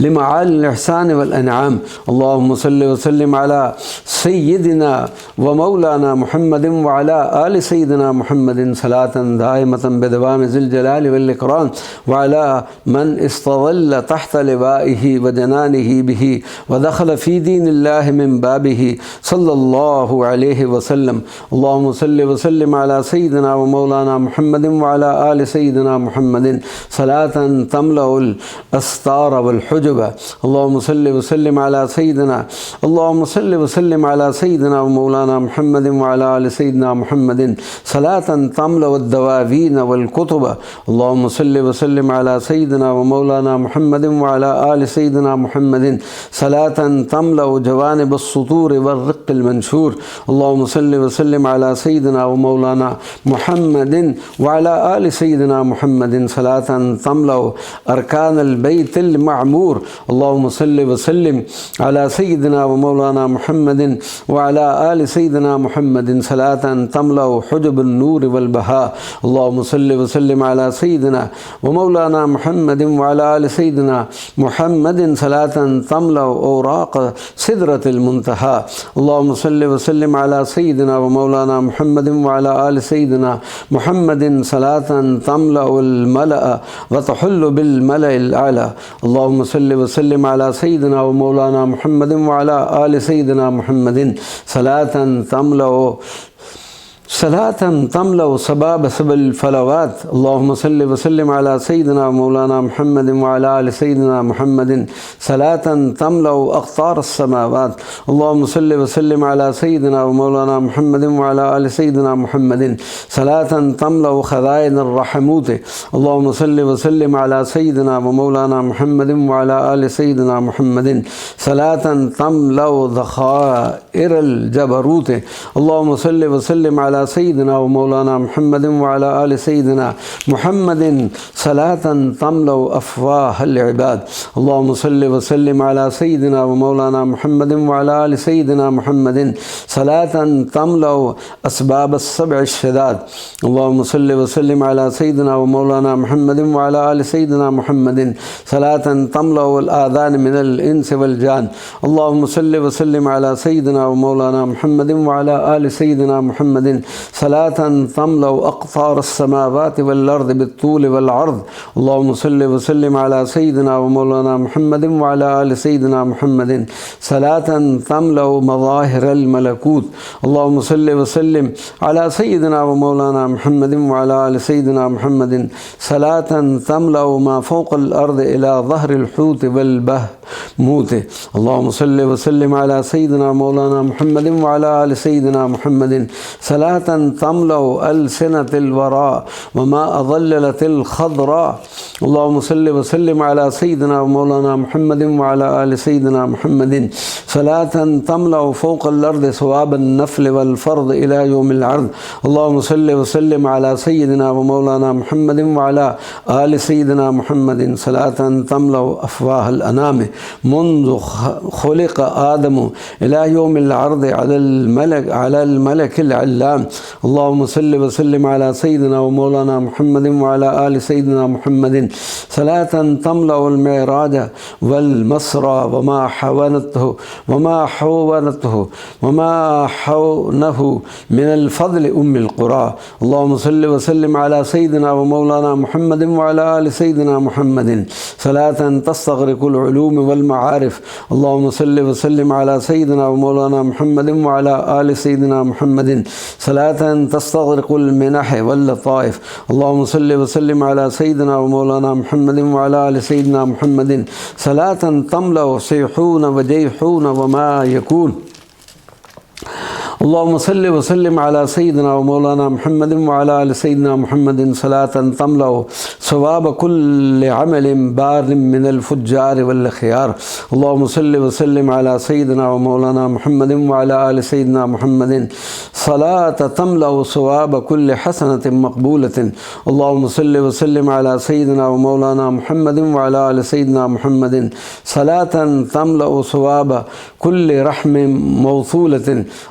لمعالي الإحسان والأنعام. اللهم صل وسلم على سيدنا ومولانا محمد وعلى آل سيدنا محمد صلاة دائمة بدوام ذي الجلال والإكرام، وعلى من استظل تحت لوائه وجنانه به ودخل في دين الله من بابه صلى الله عليه وسلم. اللهم صل وسلم على سيدنا ومولانا محمد وعلى آل سيدنا محمد صلاة تملأ الأستار والحجب. اللهم صل وسلم على سيدنا ومولانا محمد وعلى آل سيدنا محمد صلاة تملأ الدواوين والكتب. اللهم صل وسلم على سيدنا ومولانا محمد وعلى آل سيدنا محمد صلاة تملأ جوانب السطور والرق المنشور. اللهم صل وسلم على سيدنا ومولانا محمد وعلى آل سيدنا محمد صلاة تملأ أركان البيت المعمور. اللهم صل وسلم على سيدنا ومولانا محمد وعلى آل سيدنا محمد صلاة تملأ حجب النور والبهاء. اللهم صل وسلم على سيدنا ومولانا محمد وعلى آل سيدنا محمد صلاة تملأ أوراق سدرة المنتهى. اللهم صل وسلم على سيدنا ومولانا محمد وعلى آل سيدنا محمد صلاة تملأ الملأ وتحل بالملأ الأعلى. اللهم صل وسلم على سيدنا ومولانا محمد وعلى آل سيدنا محمد صلاة تملأ سباب سبل الفلوات. اللهم صل وسلم على سيدنا ومولانا محمد وعلى آل سيدنا محمد صلاة تملأ أقطار السماوات. اللهم صل وسلم على سيدنا ومولانا محمد وعلى آل سيدنا محمد صلاة تملأ خزائن الرحموت. اللهم صل وسلم على سيدنا ومولانا محمد وعلى آل سيدنا محمد صلاة تملأ ذخائر الجبروت. اللهم صل وسلم على سيدنا ومولانا محمد وعلى آل سيدنا محمد صلاة تملأ أفواه العباد. اللهم صل وسلم على سيدنا ومولانا محمد وعلى آل سيدنا محمد صلاة تملأ أسباب السبع الشداد. اللهم صل وسلم على سيدنا ومولانا محمد وعلى آل سيدنا محمد صلاة تملأ الآذان من الإنس والجان. اللهم صل وسلم على سيدنا ومولانا محمد وعلى آل سيدنا محمد صلاة تملأ أقطار السماوات والأرض بالطول والعرض. اللهم صل وسلم على سيدنا ومولانا محمد وعلى آل سيدنا محمد صلاة تملأ مظاهر الملكوت. اللهم صل وسلم على سيدنا ومولانا محمد وعلى آل سيدنا محمد صلاة تملأ ما فوق الأرض إلى ظهر الحوت والبهموت. اللهم صل وسلم على سيدنا ومولانا محمد وعلى آل سيدنا محمد صلاة تملأ ألسنة الوراء وما أظللت الخضراء. اللهم صل وسلم على سيدنا ومولانا محمد وعلى آل سيدنا محمد صلاة تملأ فوق الأرض ثواب النفل والفرض إلى يوم العرض. اللهم صل وسلم على سيدنا ومولانا محمد وعلى آل سيدنا محمد صلاة تملأ أفواه الأنام منذ خلق آدم إلى يوم العرض على الملك العلام. اللهم صل وسلم على سيدنا ومولانا محمد وعلى آل سيدنا محمد صلاة تملأ المعراج والمسرى وما حونه من الفضل أم القرى. اللهم صل وسلم على سيدنا ومولانا محمد وعلى آل سيدنا محمد صلاة تستغرق العلوم والمعارف. اللهم صل وسلم على سيدنا ومولانا محمد وعلى آل سيدنا محمد صلاة تستغرق المنح واللطائف. اللهم صل وسلم على سيدنا ومولانا محمد وعلى آل سيدنا محمد صلاة تملأ صيحون وجيحون وما يكون. اللهم صل وسلم على سيدنا ومولانا محمد وعلى آل سيدنا محمد صلاة تملأ ثواب كل عمل بار من الفجار والخيار. اللهم صل وسلم على سيدنا ومولانا محمد وعلى آل سيدنا محمد صلاة تملأ ثواب كل حسنة مقبولة. اللهم صل وسلم على سيدنا ومولانا محمد وعلى آل سيدنا محمد صلاة تملأ ثواب كل رحم موصولة.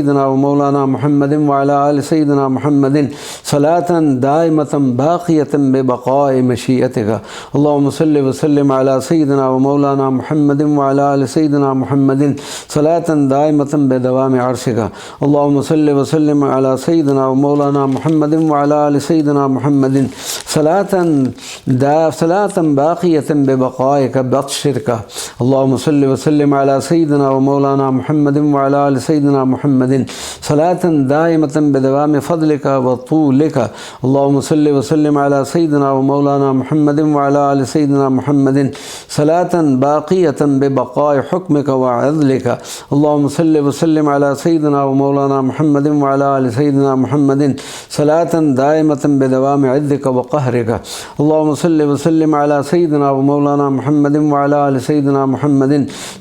سيدنا ومولانا محمد وعلى آل سيدنا محمد صلاة دائمة باقية ببقاء مشيئتك. اللهم صل وسلم على سيدنا ومولانا محمد وعلى آل سيدنا محمد صلاة دائمة بدوام عرشك. اللهم صل وسلم على سيدنا ومولانا محمد وعلى آل سيدنا محمد صلاة باقية ببقائك بطشرك. اللهم صل وسلم على سيدنا ومولانا محمد وعلى آل سيدنا محمد صلاة دائمة بدوام فضلك وطولك. اللهم صل وسلم على سيدنا ومولانا محمد وعلى آل سيدنا محمد صلاة باقية ببقاء حكمك وعدلك. اللهم صل وسلم على سيدنا ومولانا محمد وعلى آل سيدنا محمد صلاة دائمة بدوام عدك وقهرك. اللهم صل وسلم على سيدنا ومولانا محمد وعلى آل سيدنا محمد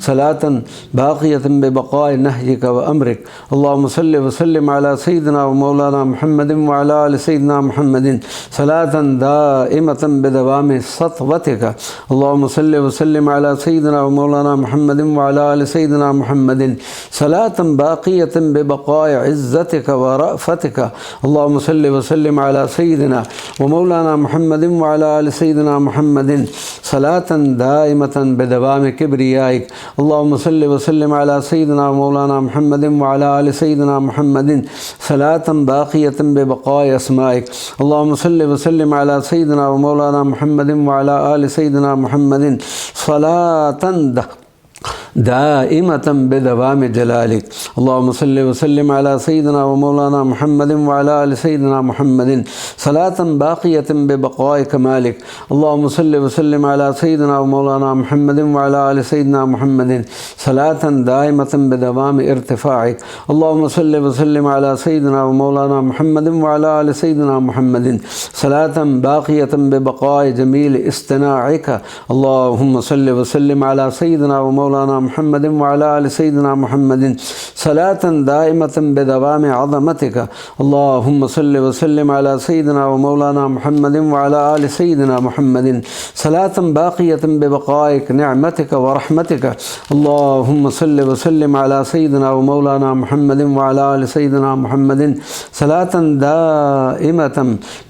صلاة باقية ببقاء نهجك وأمرك. اللهم صل وسلم على سيدنا ومولانا محمد وعلى آل سيدنا محمد صلاة دائمة بدوام سطوتك. اللهم صل وسلم على سيدنا ومولانا محمد وعلى آل سيدنا محمد صلاة باقية ببقاء عزتك ورأفتك. اللهم صل وسلم على سيدنا ومولانا محمد وعلى آل سيدنا محمد صلاة دائمة بدوام كبريائك. اللهم صل وسلم على سيدنا ومولانا محمد وعلى آل سيدنا محمد صلاة باقية ببقاء أسمائك. اللهم صل وسلم على سيدنا ومولانا محمد وعلى آل سيدنا محمد صلاة دائمة بدوام جلالك. اللهم صل وسلم على سيدنا ومولانا محمد وعلى آل سيدنا محمد صلاة باقية ببقاء كمالك. اللهم صل وسلم على سيدنا ومولانا محمد وعلى آل سيدنا محمد صلاة دائمة بدوام ارتفاعك. اللهم صل وسلم على سيدنا ومولانا محمد وعلى آل سيدنا محمد صلاة باقية ببقاء جميل استناعك. اللهم صل وسلم على سيدنا ومولانا محمد وعلى آل سيدنا محمد صلاة دائمة بدوام عظمتك. اللهم صل وسلم على سيدنا ومولانا محمد وعلى آل سيدنا محمد صلاة باقية ببقائك نعمتك ورحمتك. اللهم صل وسلم على سيدنا ومولانا محمد وعلى آل سيدنا محمد صلاة دائمة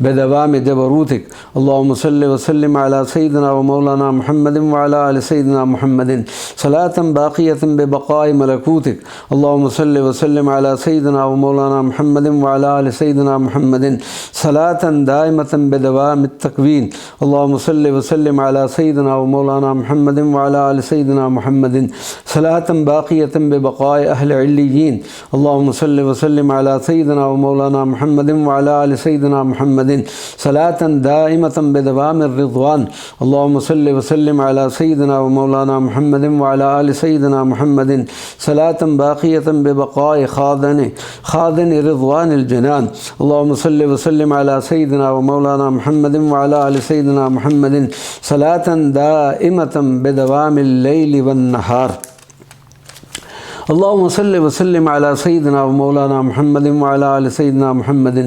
بدوام جبروتك. اللهم صل وسلم على سيدنا ومولانا محمد وعلى آل سيدنا محمد صلاة باقية ببقاء ملكوتك. اللهم صل وسلم على سيدنا ومولانا محمد وعلى آل سيدنا محمد صلاة دائمة بدوام التكوين. اللهم صل وسلم على سيدنا ومولانا محمد وعلى آل سيدنا محمد صلاة باقية ببقاء أهل عليين. اللهم صل وسلم على سيدنا ومولانا محمد وعلى آل سيدنا محمد صلاة دائمة بدوام الرضوان. اللهم صل وسلم على سيدنا ومولانا محمد وعلى آل سيدنا محمد صلاة باقية ببقاء خاذن رضوان الجنان. اللهم صل وسلم على سيدنا ومولانا محمد وعلى آل سيدنا محمد صلاة دائمة بدوام الليل والنهار. اللهم صل وسلم على سيدنا ومولانا محمد وعلى آل سيدنا محمد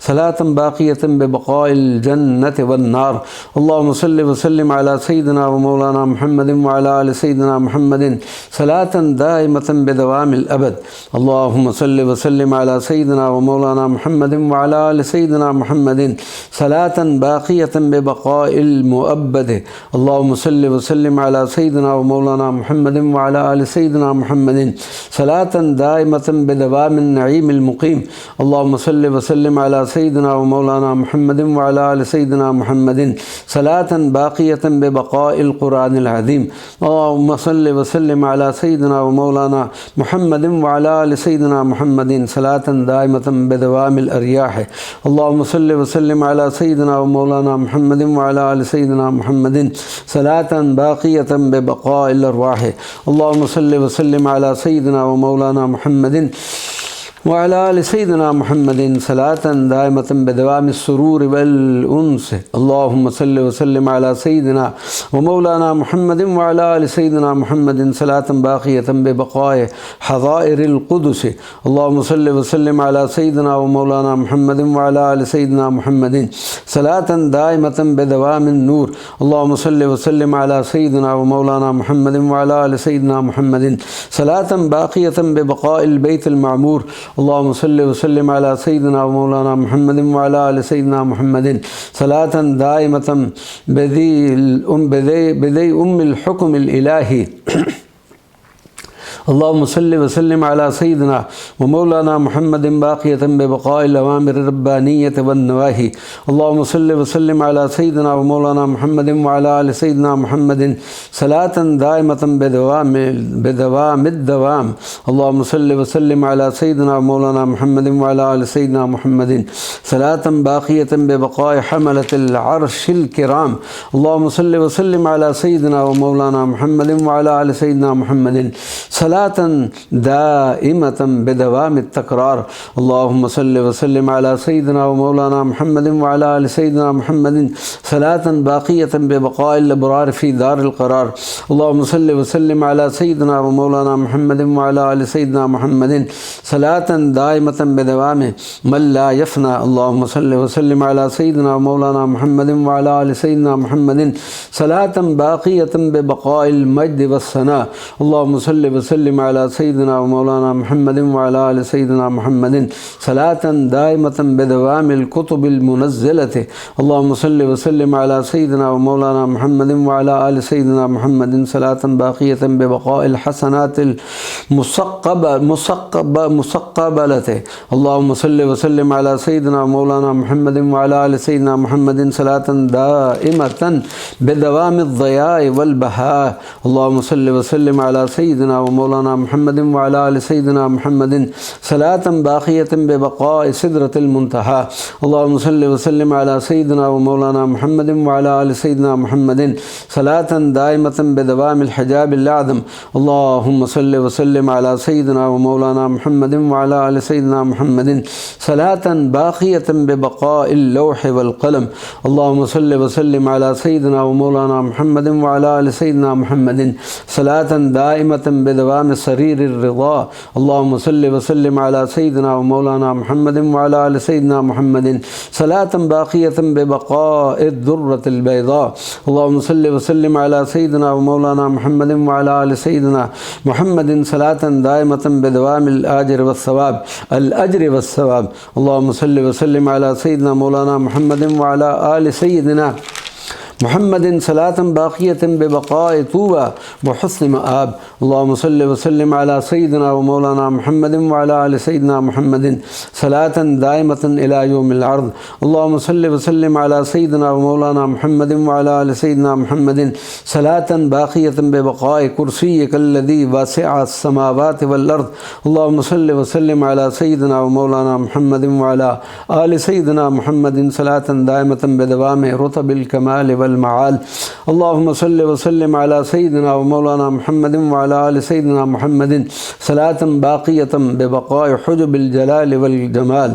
صلاة باقية ببقاء الجنة والنار. اللهم صل وسلم على سيدنا ومولانا محمد وعلى آل سيدنا محمد صلاة دائمة بدوام الأبد. اللهم صل وسلم على سيدنا ومولانا محمد وعلى آل سيدنا محمد صلاة باقية ببقاء المؤبد. اللهم صل وسلم على سيدنا ومولانا محمد وعلى آل سيدنا محمد صلاة دائمة بدوام النعيم المقيم. اللهم صل وسلم على سيدنا ومولانا محمد وعلى آل سيدنا محمد صلاة باقية ببقاء القرآن العظيم. اللهم صل وسلم على سيدنا ومولانا محمد وعلى آل سيدنا محمد صلاة دائمة بدوام الأرياح. اللهم صل وسلم على سيدنا ومولانا محمد وعلى آل سيدنا محمد صلاة باقية ببقاء الأرواح. اللهم صل وسلم على سيدنا ومولانا محمد وعلى آل سيدنا محمد صلاة دائمة بدوام السرور والأنس. اللهم صل وسلم على سيدنا ومولانا محمد وعلى آل سيدنا محمد صلاة باقية ببقاء حظائر القدس. اللهم صل وسلم على سيدنا ومولانا محمد وعلى آل سيدنا محمد صلاة دائمة بدوام النور. اللهم صل وسلم على سيدنا ومولانا محمد وعلى آل سيدنا محمد صلاة باقية ببقاء البيت المعمور. اللهم صل وسلم على سيدنا ومولانا محمد وعلى آل سيدنا محمد صلاة دائمة بذي الحكم الإلهي اللهم صل وسلم على سيدنا ومولانا محمد باقية ببقاء الأوامر الربانية والنواهي اللهم صل وسلم على سيدنا ومولانا محمد وعلى آل سيدنا محمد صلاة دائمة بدوام الدوام اللهم صل وسلم على سيدنا ومولانا محمد وعلى آل سيدنا محمد صلاة باقية ببقاء حملة العرش الكرام اللهم صل وسلم على سيدنا ومولانا محمد وعلى آل سيدنا محمد صلاة دائمة بدوام التكرار اللهم صل وسلم على سيدنا ومولانا محمد وعلى آل سيدنا محمد صلاة باقية ببقاء الأبرار في دار القرار اللهم صل وسلم على سيدنا ومولانا محمد وعلى آل سيدنا محمد صلاة دائمة بدوام من لا يفنى اللهم صل وسلم على سيدنا ومولانا محمد وعلى آل سيدنا محمد صلاة باقية ببقاء المجد والثناء اللهم صل وسلم على سيدنا ومولانا محمد وعلى آل سيدنا محمد صلاة دائمة بدوام الكتب المنزلة اللهم صل وسلم على سيدنا ومولانا محمد وعلى آل سيدنا محمد صلاة باقية ببقاء الحسنات المسقبلة اللهم صل وسلم على سيدنا ومولانا محمد وعلى آل سيدنا محمد صلاة دائمة بدوام الضياء والبهاء اللهم صل وسلم على سيدنا ومولانا محمد وعلى آل سيدنا محمد صلاة باقية ببقاء سدرة المنتهى اللهم صل وسلم على سيدنا ومولانا محمد وعلى آل سيدنا محمد صلاة دائمة بدوام الحجاب الأعظم اللهم صل وسلم على سيدنا ومولانا محمد وعلى آل سيدنا محمد صلاة باقية ببقاء اللوح والقلم اللهم صل وسلم على سيدنا ومولانا محمد وعلى آل سيدنا محمد صلاة دائمة بدوام سرير الرضا اللهم صل وسلم على سيدنا ومولانا محمد وعلى آل سيدنا محمد صلاة باقية ببقاء الذرة البيضاء اللهم صل وسلم على سيدنا ومولانا محمد وعلى آل سيدنا محمد صلاة دائمة بدوام الأجر والثواب اللهم صل وسلم على سيدنا مولانا محمد وعلى آل سيدنا محمد صلاة باقية ببقاء طوبى وحسن مآب اللهم صل وسلم على سيدنا ومولانا محمد وعلى آل سيدنا محمد صلاة دائمة إلى يوم العرض اللهم صل وسلم على سيدنا ومولانا محمد وعلى آل سيدنا محمد صلاة باقية ببقاء كرسيك الذي واسع السماوات والأرض اللهم صل وسلم على سيدنا ومولانا محمد وعلى آل سيدنا محمد صلاة دائمة بدوام رتب الكمال والمعال اللهم صل وسلم على سيدنا ومولانا محمد وعلى آل سيدنا محمد صلاة باقية ببقاء حجب الجلال والجمال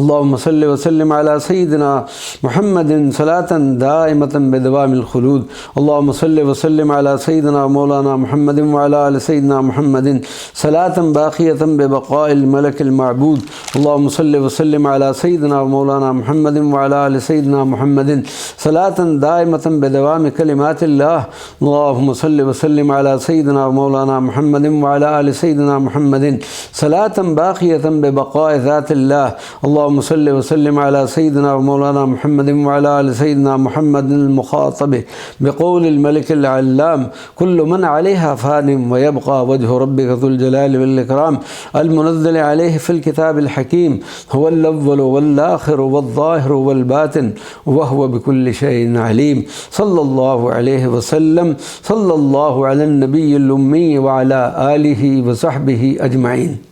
اللهم صل وسلم على سيدنا محمد صلاة دائمة بدوام الخلود اللهم صل وسلم على سيدنا ومولانا محمد وعلى آل سيدنا محمد صلاة باقية ببقاء الملك المعبود اللهم صل وسلم على سيدنا ومولانا محمد وعلى آل سيدنا محمد صلاة دائمة بدوام كلمات الله اللهم صل وسلم على سيدنا ومولانا محمد وعلى آل سيدنا محمد صلاة باقية ببقاء ذات الله اللهم صل وسلم على سيدنا ومولانا محمد وعلى آل سيدنا محمد المخاطب بقول الملك العلام كل من عليها فان ويبقى وجه ربك ذو الجلال والإكرام المنزل عليه في الكتاب الحكيم هو الأول والآخر والظاهر والباطن وهو بكل شيء عليم صلى الله عليه وسلم صلى الله على النبي الأمي وعلى آله وصحبه أجمعين.